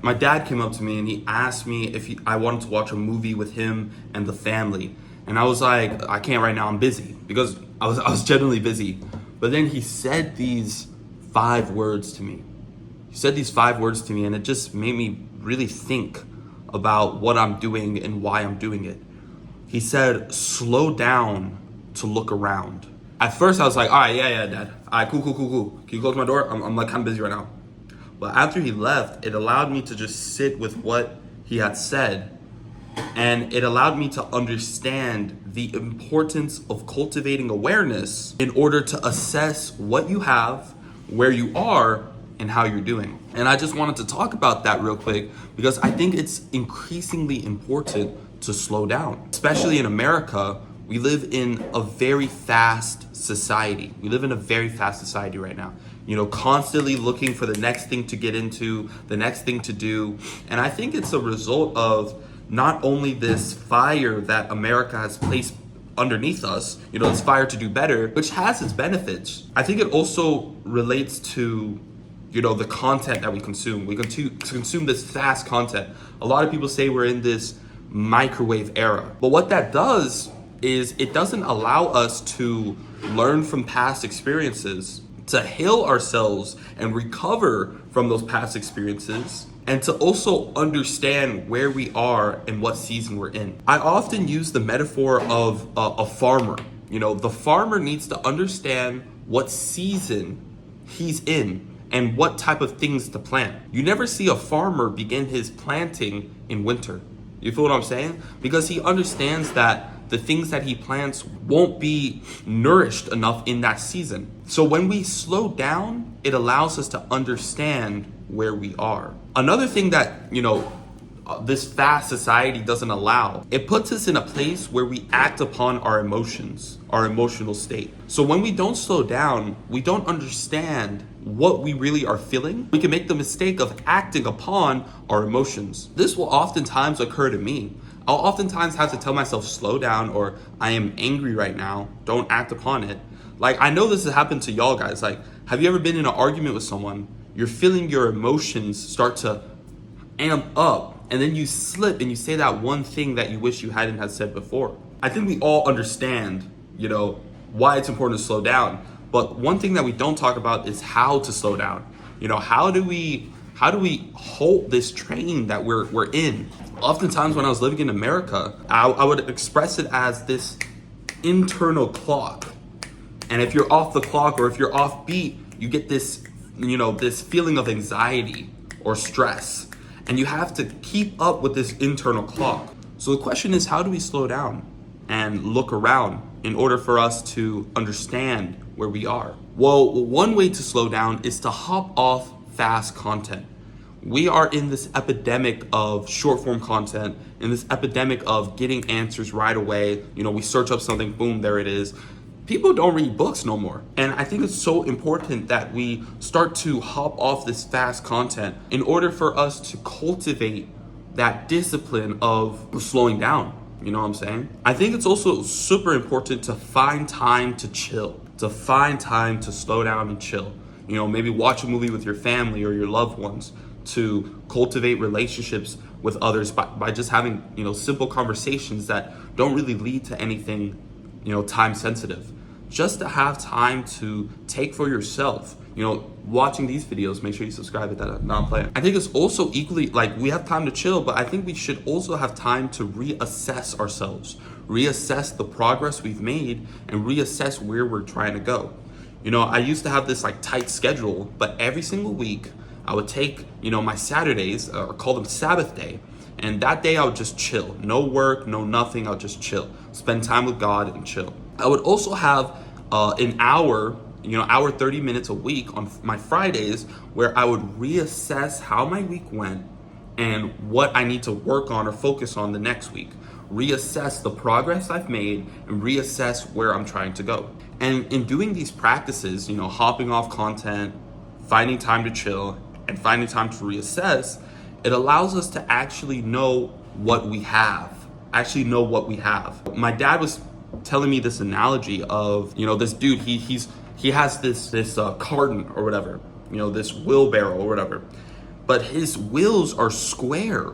My dad came up to me and he asked me if I wanted to watch a movie with him and the family. And I was like, I can't right now, I'm busy. Because I was genuinely busy. But then he said these 5 words to me. He said these 5 words to me, and it just made me really think about what I'm doing and why I'm doing it. He said, slow down to look around. At first I was like, all right, yeah, Dad. All right, cool. Can you close my door? I'm like kind of busy right now. But after he left, it allowed me to just sit with what he had said. And it allowed me to understand the importance of cultivating awareness in order to assess what you have, where you are, and how you're doing. And I just wanted to talk about that real quick because I think it's increasingly important to slow down. Especially in America, we live in a very fast society. We live in a very fast society right now. Constantly looking for the next thing to get into, the next thing to do. And I think it's a result of not only this fire that America has placed underneath us, this fire to do better, which has its benefits. I think it also relates to, the content that we consume. We consume this fast content. A lot of people say we're in this microwave era. But what that does is it doesn't allow us to learn from past experiences, to heal ourselves and recover from those past experiences, and to also understand where we are and what season we're in. I often use the metaphor of a farmer. The farmer needs to understand what season he's in and what type of things to plant. You never see a farmer begin his planting in winter. You feel what I'm saying? Because he understands that the things that he plants won't be nourished enough in that season. So when we slow down, it allows us to understand where we are. Another thing that, this fast society doesn't allow, it puts us in a place where we act upon our emotions, our emotional state. So when we don't slow down, we don't understand what we really are feeling. We can make the mistake of acting upon our emotions. This will oftentimes occur to me. I'll oftentimes have to tell myself, slow down, or I am angry right now, don't act upon it. Like, I know this has happened to y'all guys. Like, have you ever been in an argument with someone, you're feeling your emotions start to amp up, and then you slip and you say that one thing that you wish you hadn't had said before? I think we all understand, why it's important to slow down. But one thing that we don't talk about is how to slow down. How do we halt this train that we're in? Oftentimes when I was living in America, I would express it as this internal clock. And if you're off the clock or if you're off beat, you get this, this feeling of anxiety or stress. And you have to keep up with this internal clock. So the question is, how do we slow down and look around in order for us to understand where we are? Well, one way to slow down is to hop off fast content. We are in this epidemic of short form content, in this epidemic of getting answers right away. We search up something, boom, there it is. People don't read books no more. And I think it's so important that we start to hop off this fast content in order for us to cultivate that discipline of slowing down. You know what I'm saying? I think it's also super important to find time to chill, to find time to slow down and chill. Maybe watch a movie with your family or your loved ones, to cultivate relationships with others by just having, simple conversations that don't really lead to anything, time sensitive. Just to have time to take for yourself. Watching these videos, make sure you subscribe, hit that not playing. I think it's also equally, we have time to chill, but I think we should also have time to reassess ourselves, reassess the progress we've made, and reassess where we're trying to go. I used to have this tight schedule, but every single week I would take, my Saturdays, or call them Sabbath day, and that day I would just chill. No work, no nothing, I'll just chill. Spend time with God and chill. I would also have an hour, 30 minutes a week on my Fridays where I would reassess how my week went and what I need to work on or focus on the next week. Reassess the progress I've made and reassess where I'm trying to go. And in doing these practices, hopping off content, finding time to chill, and finding time to reassess, it allows us to actually know what we have. My dad was telling me this analogy of, this dude, he has this carton or whatever, this wheelbarrow or whatever. but his wheels are square.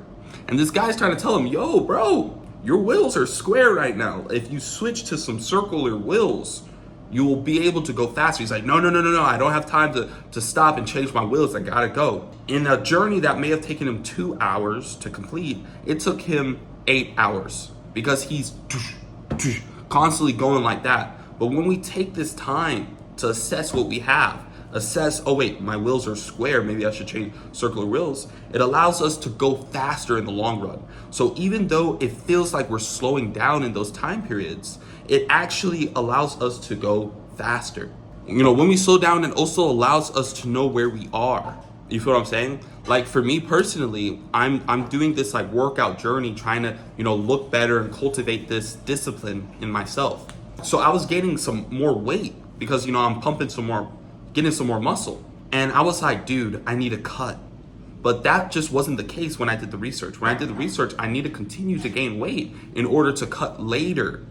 And this guy's trying to tell him, yo, bro, your wheels are square right now. If you switch to some circular wheels, you will be able to go faster. He's like, no, I don't have time to stop and change my wheels. I gotta go. In a journey that may have taken him 2 hours to complete, it took him 8 hours because he's constantly going like that. But when we take this time to assess what we have, assess, oh wait, my wheels are square, maybe I should change circular wheels, it allows us to go faster in the long run. So even though it feels like we're slowing down in those time periods, it actually allows us to go faster. You know, when we slow down, it also allows us to know where we are. You feel what I'm saying? Like for me personally, I'm doing this like workout journey, trying to, you know, look better and cultivate this discipline in myself. So I was gaining some more weight because, you know, I'm getting some more muscle. And I was like, dude, I need a cut. But that just wasn't the case when I did the research. When I did the research, I need to continue to gain weight in order to cut later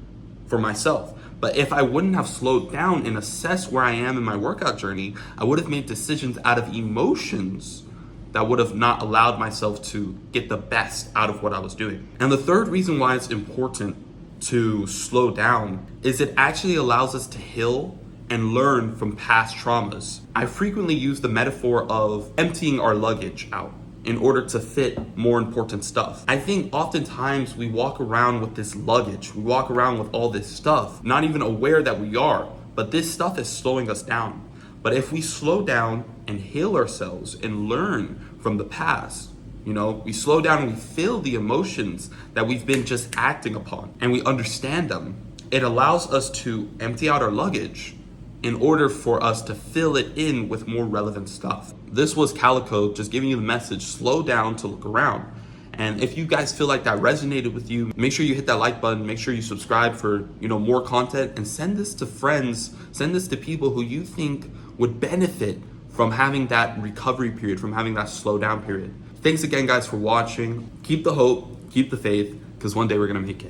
for myself. But if I wouldn't have slowed down and assessed where I am in my workout journey, I would have made decisions out of emotions that would have not allowed myself to get the best out of what I was doing. And the third reason why it's important to slow down is it actually allows us to heal and learn from past traumas. I frequently use the metaphor of emptying our luggage out in order to fit more important stuff. I think oftentimes we walk around with this luggage, we walk around with all this stuff, not even aware that we are, but this stuff is slowing us down. But if we slow down and heal ourselves and learn from the past, you know, we slow down and we feel the emotions that we've been just acting upon and we understand them, it allows us to empty out our luggage in order for us to fill it in with more relevant stuff. This was Calico just giving you the message, slow down to look around. And if you guys feel like that resonated with you, make sure you hit that like button, make sure you subscribe for, you know, more content, and send this to friends, send this to people who you think would benefit from having that recovery period, from having that slow down period. Thanks again, guys, for watching. Keep the hope, keep the faith, because one day we're gonna make it.